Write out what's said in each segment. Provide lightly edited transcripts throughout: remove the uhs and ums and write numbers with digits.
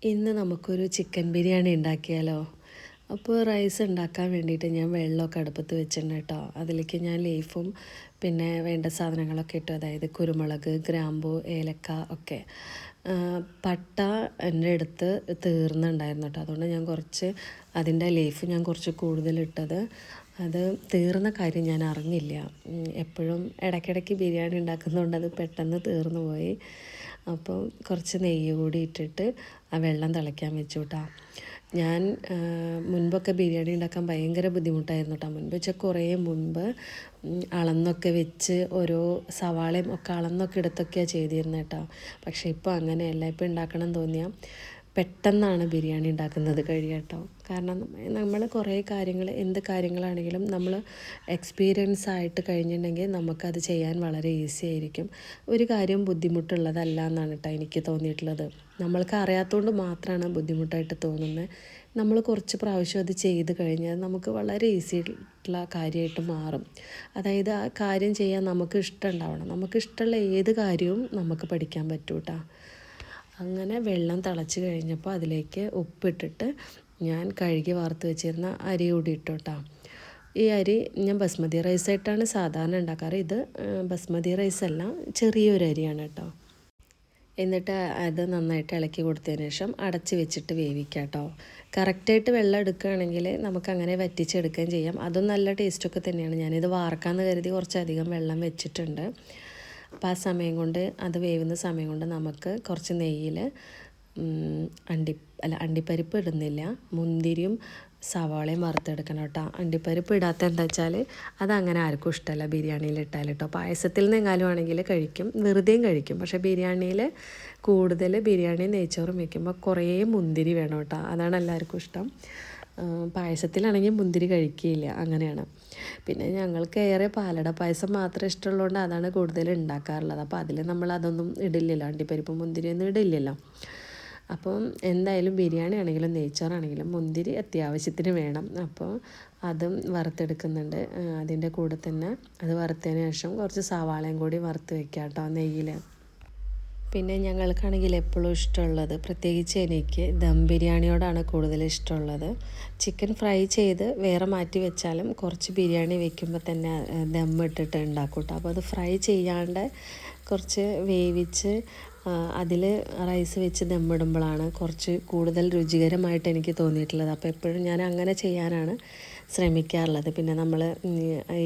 ഇന്ന് നമുക്കൊരു ചിക്കൻ ബിരിയാണി ഉണ്ടാക്കിയാലോ? അപ്പോൾ റൈസ് ഉണ്ടാക്കാൻ വേണ്ടിയിട്ട് ഞാൻ വെള്ളമൊക്കെ അടുപ്പത്ത് വെച്ചിട്ടുണ്ട് കേട്ടോ. അതിലേക്ക് ഞാൻ ലീഫും പിന്നെ വേണ്ട സാധനങ്ങളൊക്കെ ഇട്ടു. അതായത് കുരുമുളക്, ഗ്രാമ്പു, ഏലക്ക ഒക്കെ. പട്ട എൻ്റെ അടുത്ത് തീർന്നുണ്ടായിരുന്നു കേട്ടോ. അതുകൊണ്ട് ഞാൻ അതിൻ്റെ ലീഫ് ഞാൻ കുറച്ച് കൂടുതലിട്ടത്. അത് തീർന്ന കാര്യം ഞാൻ അറിഞ്ഞില്ല. എപ്പോഴും ഇടയ്ക്കിടയ്ക്ക് ബിരിയാണി ഉണ്ടാക്കുന്നതുകൊണ്ട് അത് പെട്ടെന്ന് തീർന്നു പോയി. അപ്പോൾ കുറച്ച് നെയ്യ് കൂടി ഇട്ടിട്ട് ആ വെള്ളം തിളയ്ക്കാൻ വെച്ചു കേട്ടോ. ഞാൻ മുൻപൊക്കെ ബിരിയാണി ഉണ്ടാക്കാൻ ഭയങ്കര ബുദ്ധിമുട്ടായിരുന്നു കേട്ടോ. മുൻപ് വെച്ചാൽ കുറേ മുൻപ് അളന്നൊക്കെ വെച്ച് ഓരോ സവാളയും ഒക്കെ അളന്നൊക്കെ എടുത്തൊക്കെയാണ് ചെയ്തിരുന്നത് കേട്ടോ. പക്ഷേ ഇപ്പോൾ അങ്ങനെയല്ല. ഇപ്പോൾ ഉണ്ടാക്കണം തോന്നിയാൽ പെട്ടെന്നാണ് ബിരിയാണി ഉണ്ടാക്കുന്നത് കഴിയുക കേട്ടോ. കാരണം നമ്മൾ കുറേ കാര്യങ്ങൾ, എന്ത് കാര്യങ്ങളാണെങ്കിലും നമ്മൾ എക്സ്പീരിയൻസ് ആയിട്ട് കഴിഞ്ഞിട്ടുണ്ടെങ്കിൽ നമുക്കത് ചെയ്യാൻ വളരെ ഈസി ആയിരിക്കും. ഒരു കാര്യം ബുദ്ധിമുട്ടുള്ളതല്ല എന്നാണ് കേട്ടോ എനിക്ക് തോന്നിയിട്ടുള്ളത്. നമ്മൾക്ക് അറിയാത്തതുകൊണ്ട് മാത്രമാണ് ബുദ്ധിമുട്ടായിട്ട് തോന്നുന്നത്. നമ്മൾ കുറച്ച് പ്രാവശ്യം അത് ചെയ്ത് കഴിഞ്ഞാൽ നമുക്ക് വളരെ ഈസി ആയിട്ടുള്ള കാര്യമായിട്ട് മാറും. അതായത് ആ കാര്യം ചെയ്യാൻ നമുക്ക് ഇഷ്ടം ഉണ്ടാവണം. നമുക്ക് ഇഷ്ടമുള്ള ഏത് കാര്യവും നമുക്ക് പഠിക്കാൻ പറ്റും കേട്ടോ. അങ്ങനെ വെള്ളം തിളച്ച് കഴിഞ്ഞപ്പോൾ അതിലേക്ക് ഉപ്പിട്ടിട്ട് ഞാൻ കഴുകി വാർത്ത് വെച്ചിരുന്ന അരി കൂടി ഇട്ടു കേട്ടോ. ഈ അരി ഞാൻ ബസ്മതി റൈസായിട്ടാണ് സാധാരണ ഉണ്ടാക്കാറ്. ഇത് ബസ്മതി റൈസല്ല, ചെറിയൊരു അരിയാണ് കേട്ടോ. എന്നിട്ട് അത് നന്നായിട്ട് ഇളക്കി കൊടുത്തതിന് ശേഷം അടച്ച് വെച്ചിട്ട് വേവിക്കാം കേട്ടോ. കറക്റ്റായിട്ട് വെള്ളം എടുക്കുകയാണെങ്കിൽ നമുക്കങ്ങനെ വറ്റിച്ചെടുക്കുകയും ചെയ്യാം. അതും നല്ല ടേസ്റ്റൊക്കെ തന്നെയാണ്. ഞാനിത് വാർക്കാമെന്ന് കരുതി കുറച്ചധികം വെള്ളം വെച്ചിട്ടുണ്ട്. അപ്പോൾ ആ സമയം കൊണ്ട്, അത് വേവുന്ന സമയം കൊണ്ട് നമുക്ക് കുറച്ച് നെയ്യിൽ അണ്ടിപ്പരിപ്പ് ഇടുന്നില്ല, മുന്തിരിയും സവാളയും വറുത്തെടുക്കണം കേട്ടോ. അണ്ടിപ്പരിപ്പ് ഇടാത്ത എന്താ വെച്ചാൽ അതങ്ങനെ ആർക്കും ഇഷ്ടമല്ല ബിരിയാണിയിൽ ഇട്ടാൽ കേട്ടോ. പായസത്തിൽ നിന്നെങ്ങാനും ആണെങ്കിൽ കഴിക്കും, വെറുതെയും കഴിക്കും. പക്ഷേ ബിരിയാണിയിൽ കൂടുതൽ ബിരിയാണി നെയ്ച്ചോറും വയ്ക്കുമ്പോൾ കുറേ മുന്തിരി വേണം കേട്ടോ. അതാണ് എല്ലാവർക്കും ഇഷ്ടം. പായസത്തിലാണെങ്കിൽ മുന്തിരി കഴിക്കുകയില്ല, അങ്ങനെയാണ്. പിന്നെ ഞങ്ങൾക്ക് ഏറെ പാലട പായസം മാത്രം ഇഷ്ടമുള്ളതുകൊണ്ട് അതാണ് കൂടുതൽ ഉണ്ടാക്കാറുള്ളത്. അപ്പോൾ അതിൽ നമ്മൾ അതൊന്നും ഇടില്ലല്ലോ, അണ്ടിപ്പരിപ്പ് മുന്തിരിയൊന്നും ഇടില്ലല്ലോ. അപ്പം എന്തായാലും ബിരിയാണി ആണെങ്കിലും നെയ്ച്ചോറാണെങ്കിലും മുന്തിരി അത്യാവശ്യത്തിന് വേണം. അപ്പോൾ അതും വറുത്തെടുക്കുന്നുണ്ട്. അതിൻ്റെ കൂടെ തന്നെ അത് വറുത്തതിന് ശേഷം കുറച്ച് സവാളയും കൂടി വറുത്ത് വെക്കാം കേട്ടോ നെയ്യിൽ. പിന്നെ ഞങ്ങൾക്കാണെങ്കിൽ എപ്പോഴും ഇഷ്ടമുള്ളത്, പ്രത്യേകിച്ച് എനിക്ക് ദം ബിരിയാണിയോടാണ് കൂടുതൽ ഇഷ്ടമുള്ളത്. ചിക്കൻ ഫ്രൈ ചെയ്ത് വേറെ മാറ്റി വെച്ചാലും കുറച്ച് ബിരിയാണി വെക്കുമ്പോൾ തന്നെ ദം ഇട്ടിട്ട് ഉണ്ടാക്കും കേട്ടോ. അപ്പോൾ അത് ഫ്രൈ ചെയ്യാണ്ട് കുറച്ച് വേവിച്ച് അതിൽ റൈസ് വെച്ച് ദമ്മിടുമ്പോഴാണ് കുറച്ച് കൂടുതൽ രുചികരമായിട്ട് എനിക്ക് തോന്നിയിട്ടുള്ളത്. അപ്പോൾ എപ്പോഴും ഞാൻ അങ്ങനെ ചെയ്യാനാണ് ശ്രമിക്കാറുള്ളത്. പിന്നെ നമ്മൾ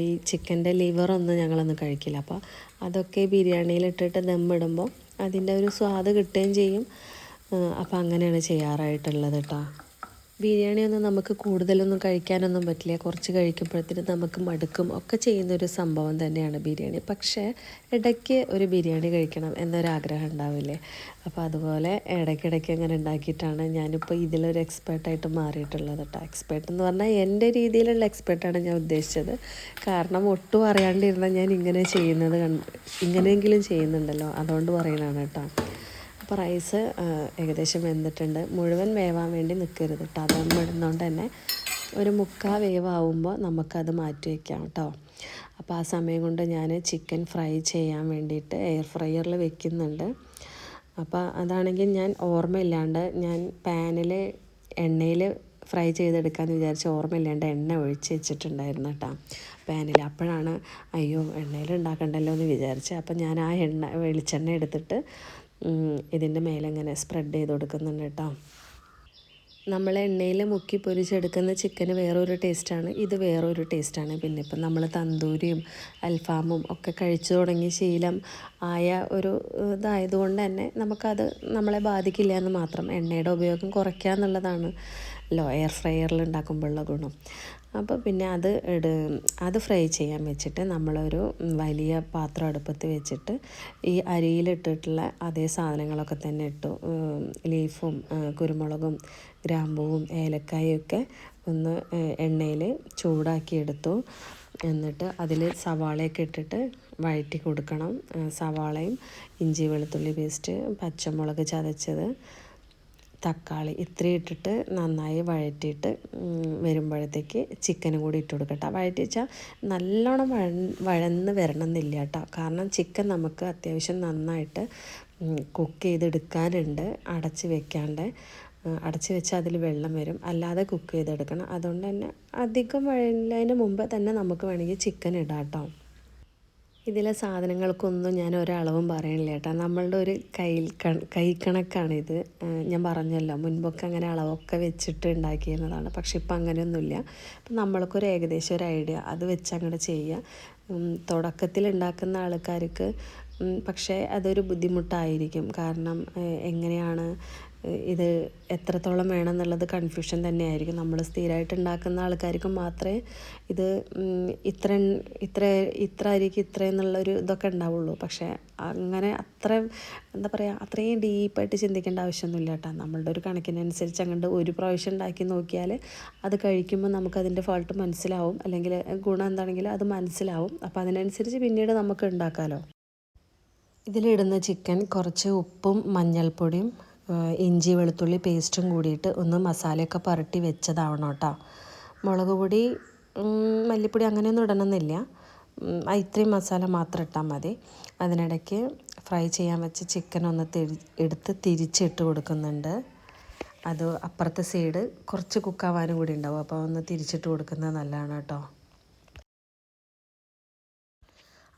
ഈ ചിക്കൻ്റെ ലിവറൊന്നും ഞങ്ങളൊന്നും കഴിക്കില്ല. അപ്പോൾ അതൊക്കെ ബിരിയാണിയിലിട്ടിട്ട് ദമ്മിടുമ്പോൾ അതിൻ്റെ ഒരു സ്വാദ് കിട്ടുകയും ചെയ്യും. അപ്പോൾ അങ്ങനെയാണ് ചെയ്യാറായിട്ടുള്ളത് കേട്ടോ. ബിരിയാണിയൊന്നും നമുക്ക് കൂടുതലൊന്നും കഴിക്കാനൊന്നും പറ്റില്ല. കുറച്ച് കഴിക്കുമ്പോഴത്തേനും നമുക്ക് മടുക്കും ഒക്കെ ചെയ്യുന്നൊരു സംഭവം തന്നെയാണ് ബിരിയാണി. പക്ഷേ ഇടയ്ക്ക് ഒരു ബിരിയാണി കഴിക്കണം എന്നൊരാഗ്രഹം ഉണ്ടാവില്ലേ? അപ്പോൾ അതുപോലെ ഇടയ്ക്കിടയ്ക്ക് അങ്ങനെ ഉണ്ടാക്കിയിട്ടാണ് ഞാനിപ്പോൾ ഇതിലൊരു എക്സ്പേർട്ടായിട്ട് മാറിയിട്ടുള്ളത് കേട്ടോ. എക്സ്പേർട്ട് എന്ന് പറഞ്ഞാൽ എൻ്റെ രീതിയിലുള്ള എക്സ്പേർട്ടാണ് ഞാൻ ഉദ്ദേശിച്ചത്. കാരണം ഒട്ടും അറിയാണ്ടിരുന്നാൽ ഞാൻ ഇങ്ങനെയെങ്കിലും ചെയ്യുന്നുണ്ടല്ലോ, അതുകൊണ്ട് പറയണതാണ് കേട്ടോ. അപ്പോൾ റൈസ് ഏകദേശം വെന്തിട്ടുണ്ട്. മുഴുവൻ വേവാൻ വേണ്ടി നിൽക്കരുത് കേട്ടോ. അത് ഇടുന്നതുകൊണ്ട് തന്നെ ഒരു 3/4 വേവാകുമ്പോൾ നമുക്കത് മാറ്റി വയ്ക്കാം കേട്ടോ. അപ്പോൾ ആ സമയം കൊണ്ട് ഞാൻ ചിക്കൻ ഫ്രൈ ചെയ്യാൻ വേണ്ടിയിട്ട് എയർ ഫ്രയറിൽ വെക്കുന്നുണ്ട്. അപ്പോൾ അതാണെങ്കിൽ ഞാൻ ഓർമ്മയില്ലാണ്ട് ഞാൻ പാനിൽ എണ്ണയിൽ ഫ്രൈ ചെയ്തെടുക്കാമെന്ന് വിചാരിച്ച് ഓർമ്മയില്ലാണ്ട് എണ്ണ ഒഴിച്ച് വെച്ചിട്ടുണ്ടായിരുന്നു കേട്ടോ പാനിൽ. അപ്പോഴാണ് അയ്യോ എണ്ണയിൽ ഉണ്ടാക്കണ്ടല്ലോ എന്ന് വിചാരിച്ച്. അപ്പോൾ ഞാൻ ആ വെളിച്ചെണ്ണ എടുത്തിട്ട് ഇതിൻ്റെ മേലെ ഇങ്ങനെ സ്പ്രെഡ് ചെയ്ത് കൊടുക്കുന്നുണ്ട് കേട്ടോ. നമ്മൾ എണ്ണയിൽ മുക്കി പൊരിച്ചെടുക്കുന്ന ചിക്കന് വേറൊരു ടേസ്റ്റാണ്, ഇത് വേറൊരു ടേസ്റ്റാണ്. പിന്നെ ഇപ്പം നമ്മൾ തന്തൂരിയും അൽഫാമും ഒക്കെ കഴിച്ചു തുടങ്ങി ശീലം ആയ ഒരു ഇതായതുകൊണ്ട് തന്നെ നമുക്കത് നമ്മളെ ബാധിക്കില്ല എന്ന് മാത്രം. എണ്ണയുടെ ഉപയോഗം കുറയ്ക്കുക എന്നുള്ളതാണ് എയർ ഫ്രയറിൽ ഉണ്ടാക്കുമ്പോഴുള്ള ഗുണം. അപ്പോൾ പിന്നെ അത് ഫ്രൈ ചെയ്യാൻ വെച്ചിട്ട് നമ്മളൊരു വലിയ പാത്രം അടുപ്പത്ത് വെച്ചിട്ട് ഈ അരിയിലിട്ടിട്ടുള്ള അതേ സാധനങ്ങളൊക്കെ തന്നെ ഇട്ടു. ലീഫും കുരുമുളകും ഗ്രാമ്പൂവും ഏലക്കായൊക്കെ ഒന്ന് എണ്ണയിൽ ചൂടാക്കിയെടുത്തു. എന്നിട്ട് അതിൽ സവാളയൊക്കെ ഇട്ടിട്ട് വഴറ്റി കൊടുക്കണം. സവാളയും ഇഞ്ചി വെളുത്തുള്ളി പേസ്റ്റ്, പച്ചമുളക് ചതച്ചത്, തക്കാളി ഇത്രയും ഇട്ടിട്ട് നന്നായി വഴറ്റിയിട്ട് വരുമ്പോഴത്തേക്ക് ചിക്കനും കൂടി ഇട്ട് കൊടുക്കട്ടെ. വഴറ്റി വെച്ചാൽ നല്ലോണം വഴന്ന് വരണം എന്നില്ല കേട്ടോ. കാരണം ചിക്കൻ നമുക്ക് അത്യാവശ്യം നന്നായിട്ട് കുക്ക് ചെയ്തെടുക്കാനുണ്ട്, അടച്ച് വെക്കാണ്ട്. അടച്ച് വെച്ചാൽ അതിൽ വെള്ളം വരും, അല്ലാതെ കുക്ക് ചെയ്തെടുക്കണം. അതുകൊണ്ട് തന്നെ അധികം വഴുന്നതിന് മുമ്പ് തന്നെ നമുക്ക് വേണമെങ്കിൽ ചിക്കൻ ഇടാം കേട്ടോ. ഇതിലെ സാധനങ്ങൾക്കൊന്നും ഞാൻ ഒരളവും പറയണില്ല കേട്ടോ. നമ്മളുടെ ഒരു കൈക്കണക്കാണിത്. ഞാൻ പറഞ്ഞല്ലോ, മുൻപൊക്കെ അങ്ങനെ അളവൊക്കെ വെച്ചിട്ട് ഉണ്ടാക്കിയിരുന്നതാണ്. പക്ഷെ ഇപ്പം അങ്ങനെയൊന്നുമില്ല. അപ്പം നമ്മൾക്കൊരു ഏകദേശം ഒരു ഐഡിയ അത് വെച്ച് അങ്ങോട്ട് ചെയ്യുക. തുടക്കത്തിൽ ഉണ്ടാക്കുന്ന ആൾക്കാർക്ക് പക്ഷേ അതൊരു ബുദ്ധിമുട്ടായിരിക്കും. കാരണം എങ്ങനെയാണ് ഇത് എത്രത്തോളം വേണമെന്നുള്ളത് കൺഫ്യൂഷൻ തന്നെയായിരിക്കും. നമ്മൾ സ്ഥിരമായിട്ട് ഉണ്ടാക്കുന്ന ആൾക്കാർക്ക് മാത്രമേ ഇത് ഇത്ര അരിക്ക് ഇത്ര എന്നുള്ളൊരു ഇതൊക്കെ ഉണ്ടാവുള്ളൂ. പക്ഷേ അങ്ങനെ എന്താ പറയുക, അത്രയും ഡീപ്പായിട്ട് ചിന്തിക്കേണ്ട ആവശ്യമൊന്നുമില്ല കേട്ടോ. നമ്മളുടെ ഒരു കണക്കിനനുസരിച്ച് അങ്ങോട്ട് ഒരു പ്രാവശ്യം ഉണ്ടാക്കി നോക്കിയാൽ അത് കഴിക്കുമ്പോൾ നമുക്കതിൻ്റെ ഫോൾട്ട് മനസ്സിലാവും, അല്ലെങ്കിൽ ഗുണം എന്താണെങ്കിലും അത് മനസ്സിലാവും. അപ്പോൾ അതിനനുസരിച്ച് പിന്നീട് നമുക്ക് ഉണ്ടാക്കാമല്ലോ. ഇതിലിടുന്ന ചിക്കൻ കുറച്ച് ഉപ്പും മഞ്ഞൾപ്പൊടിയും ഇഞ്ചി വെളുത്തുള്ളി പേസ്റ്റും കൂടിയിട്ട് ഒന്ന് മസാലയൊക്കെ പുരട്ടി വെച്ചതാവണം കേട്ടോ. മുളക് പൊടി മല്ലിപ്പൊടി അങ്ങനെയൊന്നും ഇടണമെന്നില്ല. ഇത്രയും മസാല മാത്രം ഇട്ടാൽ മതി. അതിനിടയ്ക്ക് ഫ്രൈ ചെയ്യാൻ വെച്ച ചിക്കൻ ഒന്ന് എടുത്ത് തിരിച്ചിട്ട് കൊടുക്കുന്നുണ്ട്. അത് അപ്പുറത്തെ സൈഡ് കുറച്ച് കുക്കാവാനും കൂടി ഉണ്ടാവും, അപ്പോൾ ഒന്ന് തിരിച്ചിട്ട് കൊടുക്കുന്നത് നല്ലതാണ് കേട്ടോ.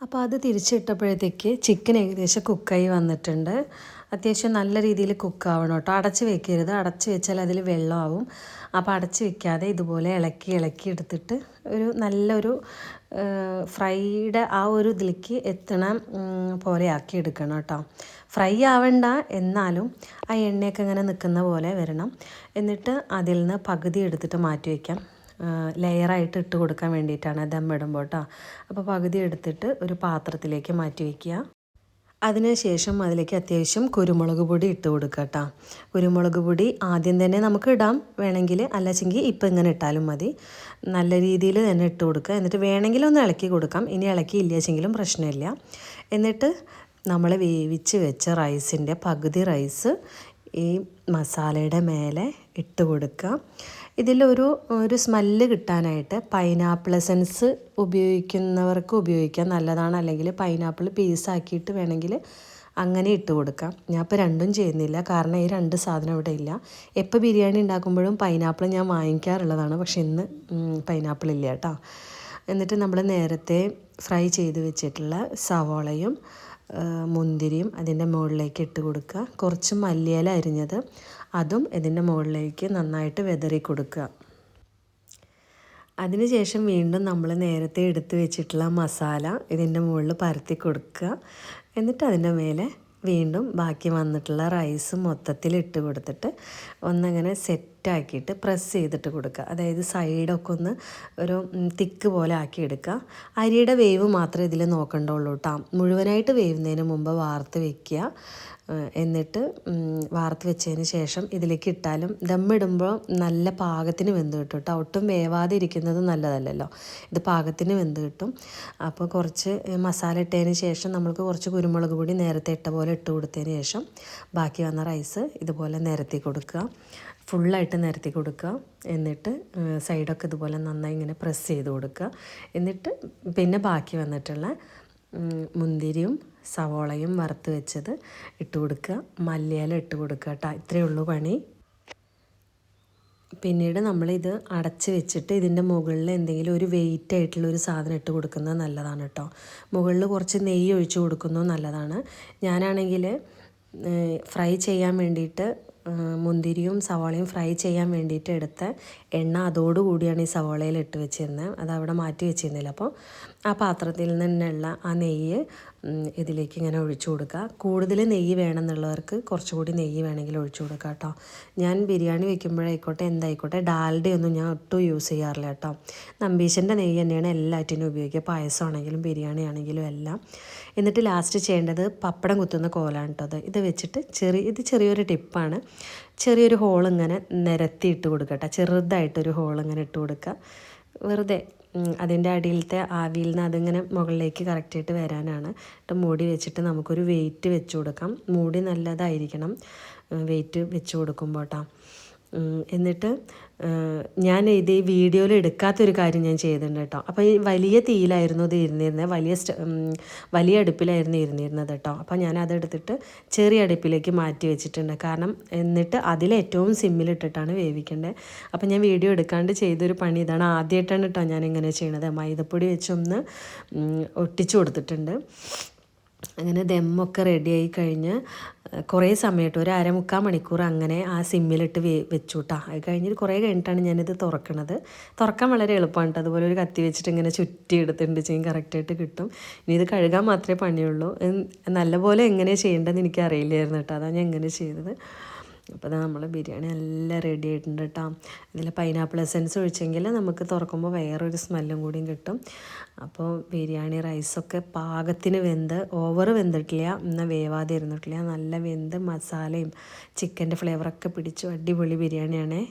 അപ്പോൾ അത് തിരിച്ചിട്ടപ്പോഴത്തേക്ക് ചിക്കൻ ഏകദേശം കുക്കായി വന്നിട്ടുണ്ട്. അത്യാവശ്യം നല്ല രീതിയിൽ കുക്കാവണം കേട്ടോ. അടച്ച് വെക്കരുത്, അടച്ച് വെച്ചാൽ അതിൽ വെള്ളമാവും. അപ്പോൾ അടച്ച് വെക്കാതെ ഇതുപോലെ ഇളക്കി എടുത്തിട്ട് ഒരു നല്ലൊരു ഫ്രൈയുടെ ആ ഒരു ഇതിലേക്ക് എത്തണ പോലെ ആക്കി എടുക്കണം കേട്ടോ. ഫ്രൈ ആവണ്ട, എന്നാലും ആ എണ്ണയൊക്കെ ഇങ്ങനെ നിൽക്കുന്ന പോലെ വരണം. എന്നിട്ട് അതിൽ നിന്ന് പകുതി എടുത്തിട്ട് മാറ്റി വയ്ക്കാം. ലെയറായിട്ട് ഇട്ട് കൊടുക്കാൻ വേണ്ടിയിട്ടാണ് ദമ്മിടുമ്പോൾ കേട്ടോ. അപ്പോൾ പകുതി എടുത്തിട്ട് ഒരു പാത്രത്തിലേക്ക് മാറ്റി വയ്ക്കുക. അതിനുശേഷം അതിലേക്ക് അത്യാവശ്യം കുരുമുളക് പൊടി ഇട്ട് കൊടുക്കുക കേട്ടോ. കുരുമുളക് പൊടി ആദ്യം തന്നെ നമുക്ക് ഇടാം വേണമെങ്കിൽ, അല്ലെച്ചെങ്കിൽ ഇപ്പം ഇങ്ങനെ ഇട്ടാലും മതി. നല്ല രീതിയിൽ തന്നെ ഇട്ട് കൊടുക്കുക. എന്നിട്ട് വേണമെങ്കിൽ ഒന്ന് ഇളക്കി കൊടുക്കാം. ഇനി ഇളക്കി ഇല്ലച്ചെങ്കിലും പ്രശ്നമില്ല. എന്നിട്ട് നമ്മൾ വേവിച്ച് വെച്ച റൈസിൻ്റെ പകുതി റൈസ് ഈ മസാലയുടെ മേലെ ഇട്ട് കൊടുക്കുക. ഇതിലൊരു സ്മെല്ല് കിട്ടാനായിട്ട് പൈനാപ്പിൾ എസൻസ് ഉപയോഗിക്കുന്നവർക്ക് ഉപയോഗിക്കാം, നല്ലതാണ്. അല്ലെങ്കിൽ പൈനാപ്പിൾ പീസാക്കിയിട്ട് വേണമെങ്കിൽ അങ്ങനെ ഇട്ട് കൊടുക്കാം. ഞാൻ ഇപ്പോൾ രണ്ടും ചെയ്യുന്നില്ല, കാരണം ഈ രണ്ട് സാധനം ഇവിടെ ഇല്ല. എപ്പോൾ ബിരിയാണി ഉണ്ടാക്കുമ്പോഴും പൈനാപ്പിൾ ഞാൻ വാങ്ങിക്കാറുള്ളതാണ്, പക്ഷെ ഇന്ന് പൈനാപ്പിൾ ഇല്ല കേട്ടോ. എന്നിട്ട് നമ്മൾ നേരത്തെ ഫ്രൈ ചെയ്ത് വെച്ചിട്ടുള്ള സവോളയും മുന്തിരിയും അതിൻ്റെ മുകളിലേക്ക് ഇട്ട് കൊടുക്കുക. കുറച്ച് മല്ലിയില അരിഞ്ഞത് അതും ഇതിൻ്റെ മുകളിലേക്ക് നന്നായിട്ട് വിതറി കൊടുക്കുക. അതിനുശേഷം വീണ്ടും നമ്മൾ നേരത്തെ എടുത്ത് വെച്ചിട്ടുള്ള മസാല ഇതിൻ്റെ മുകളിൽ പരത്തി കൊടുക്കുക. എന്നിട്ട് അതിൻ്റെ മേലെ വീണ്ടും ബാക്കി വന്നിട്ടുള്ള റൈസ് മൊത്തത്തിൽ ഇട്ട് കൊടുത്തിട്ട് ഒന്നങ്ങനെ സെറ്റാക്കിയിട്ട് പ്രസ് ചെയ്തിട്ട് കൊടുക്കുക. അതായത് സൈഡൊക്കെ ഒന്ന് ഒരു തിക്ക് പോലെ ആക്കി എടുക്കുക. അരിയുടെ വേവ് മാത്രമേ ഇതിൽ നോക്കണ്ടുള്ളൂ കേട്ടോ. മുഴുവനായിട്ട് വേവുന്നതിന് മുമ്പ് വാർത്ത് വെക്കുക. എന്നിട്ട് വാർത്ത് വെച്ചതിന് ശേഷം ഇതിലേക്ക് ഇട്ടാലും ദമ്മിടുമ്പോൾ നല്ല പാകത്തിന് വെന്ത് കിട്ടും കേട്ടോ. ഒട്ടും വേവാതെ ഇരിക്കുന്നത് നല്ലതല്ലല്ലോ. ഇത് പാകത്തിന് വെന്ത് കിട്ടും. അപ്പോൾ കുറച്ച് മസാല ഇട്ടതിന് ശേഷം നമുക്ക് കുറച്ച് കുരുമുളക് പൊടി നേരത്തെ ഇട്ട പോലെ ഇട്ട് കൊടുത്തതിന് ശേഷം ബാക്കി വന്ന റൈസ് ഇതുപോലെ നിരത്തി കൊടുക്കുക. ഫുള്ളായിട്ട് നിരത്തി കൊടുക്കുക. എന്നിട്ട് സൈഡൊക്കെ ഇതുപോലെ നന്നായി ഇങ്ങനെ പ്രസ് ചെയ്ത് കൊടുക്കുക. എന്നിട്ട് പിന്നെ ബാക്കി വന്നിട്ടുള്ള മുന്തിരിയും സവോളയും വറുത്ത് വെച്ചത് ഇട്ട് കൊടുക്കുക. മല്ലിയില ഇട്ട് കൊടുക്കുക കേട്ടോ. ഇത്രയേ ഉള്ളൂ പണി. പിന്നീട് നമ്മളിത് അടച്ച് വെച്ചിട്ട് ഇതിൻ്റെ മുകളിൽ എന്തെങ്കിലും ഒരു വെയിറ്റ് ആയിട്ടുള്ളൊരു സാധനം ഇട്ട് കൊടുക്കുന്നത് നല്ലതാണ് കേട്ടോ. മുകളിൽ കുറച്ച് നെയ്യ് ഒഴിച്ച് കൊടുക്കുന്നത് നല്ലതാണ്. ഞാനാണെങ്കിൽ ഫ്രൈ ചെയ്യാൻ വേണ്ടിയിട്ട് മുന്തിരിയും സവാളയും ഫ്രൈ ചെയ്യാൻ വേണ്ടിയിട്ട് എടുത്ത എണ്ണ അതോടുകൂടിയാണ് ഈ സവാളയിൽ ഇട്ട് വെച്ചിരുന്നത്. അതവിടെ മാറ്റി വെച്ചിരുന്നില്ല. അപ്പോൾ ആ പാത്രത്തിൽ നിന്നുള്ള ആ നെയ്യ് ഇതിലേക്ക് ഇങ്ങനെ ഒഴിച്ചു കൊടുക്കുക. കൂടുതൽ നെയ്യ് വേണമെന്നുള്ളവർക്ക് കുറച്ചുകൂടി നെയ്യ് വേണമെങ്കിൽ ഒഴിച്ചു കൊടുക്കുക കേട്ടോ. ഞാൻ ബിരിയാണി വെക്കുമ്പോഴായിക്കോട്ടെ എന്തായിക്കോട്ടെ ഡാൽഡയൊന്നും ഞാൻ ഒട്ടും യൂസ് ചെയ്യാറില്ല കേട്ടോ. നമ്പീശൻ്റെ നെയ്യ് തന്നെയാണ് എല്ലാറ്റിനും ഉപയോഗിക്കുക, പായസമാണെങ്കിലും ബിരിയാണി ആണെങ്കിലും എല്ലാം. എന്നിട്ട് ലാസ്റ്റ് ചെയ്യേണ്ടത് പപ്പടം കുത്തുന്ന കോലാണ് കേട്ടോ. ഇത് വെച്ചിട്ട് ഇത് ചെറിയൊരു ടിപ്പാണ്. ചെറിയൊരു ഹോൾ ഇങ്ങനെ നിരത്തി ഇട്ട് കൊടുക്കട്ടെ. ചെറുതായിട്ടൊരു ഹോൾ ഇങ്ങനെ ഇട്ട് കൊടുക്കുക. വെറുതെ അതിൻ്റെ അടിയിലത്തെ ആവിയിൽ നിന്ന് അതിങ്ങനെ മുകളിലേക്ക് കറക്റ്റായിട്ട് വരാനാണ്. മൂടി വെച്ചിട്ട് നമുക്കൊരു വെയിറ്റ് വെച്ച് കൊടുക്കാം. മൂടി നല്ലതായിരിക്കണം വെയിറ്റ് വെച്ച് കൊടുക്കുമ്പോൾ കേട്ടോ. എന്നിട്ട് ഞാൻ ഇത് ഈ വീഡിയോയിൽ എടുക്കാത്തൊരു കാര്യം ഞാൻ ചെയ്തിട്ടുണ്ട് കേട്ടോ. അപ്പോൾ ഈ വലിയ തീയിലായിരുന്നു ഇത് ഇരുന്നിരുന്നത്, വലിയ അടുപ്പിലായിരുന്നു ഇരുന്നിരുന്നത് കേട്ടോ. അപ്പോൾ ഞാൻ അതെടുത്തിട്ട് ചെറിയ അടുപ്പിലേക്ക് മാറ്റി വെച്ചിട്ടുണ്ട്. കാരണം എന്നിട്ട് അതിലേറ്റവും സിമ്മിലിട്ടിട്ടാണ് വേവിക്കേണ്ടത്. അപ്പോൾ ഞാൻ വീഡിയോ എടുക്കാണ്ട് ചെയ്തൊരു പണി ഇതാണ്. ആദ്യമായിട്ടാണ് കേട്ടോ ഞാനിങ്ങനെ ചെയ്യണത്. മൈദപ്പൊടി വെച്ചൊന്ന് ഒട്ടിച്ചു കൊടുത്തിട്ടുണ്ട്. അങ്ങനെ ദമ്മൊക്കെ റെഡിയായി കഴിഞ്ഞ് കുറേ സമയമായിട്ട് ഒരു 1/2-3 മണിക്കൂർ അങ്ങനെ ആ സിമ്മിലിട്ട് വെച്ചു കേട്ടോ. അത് കഴിഞ്ഞിട്ട് കുറേ കഴിഞ്ഞിട്ടാണ് ഞാനിത് തുറക്കണത്. തുറക്കാൻ വളരെ എളുപ്പമാണ് കേട്ടോ. അതുപോലെ ഒരു കത്തി വെച്ചിട്ട് ഇങ്ങനെ ചുറ്റി എടുത്തിട്ടുണ്ട് ചെയ്യും, കറക്റ്റായിട്ട് കിട്ടും. ഇനി ഇത് കഴുകാൻ മാത്രമേ പണിയുള്ളൂ. നല്ലപോലെ എങ്ങനെ ചെയ്യേണ്ടതെന്ന് എനിക്ക് അറിയില്ലായിരുന്നു കേട്ടോ. അതാണ് ഞാൻ എങ്ങനെ ചെയ്തത്. അപ്പോൾ അതാ നമ്മൾ ബിരിയാണി എല്ലാം റെഡി ആയിട്ടുണ്ട് കേട്ടോ. ഇതിൽ പൈനാപ്പിൾ എസൻസ് ഒഴിച്ചെങ്കിൽ നമുക്ക് തുറക്കുമ്പോൾ വേറൊരു സ്മെല്ലും കൂടിയും കിട്ടും. അപ്പോൾ ബിരിയാണി റൈസൊക്കെ പാകത്തിന് വെന്ത്, ഓവർ വെന്തിട്ടില്ല, എന്നാൽ വേവാതെ ഇരുന്നിട്ടില്ല, നല്ല വെന്ത് മസാലയും ചിക്കൻ്റെ ഫ്ലേവറൊക്കെ പിടിച്ചു. അടിപൊളി ബിരിയാണിയാണേ.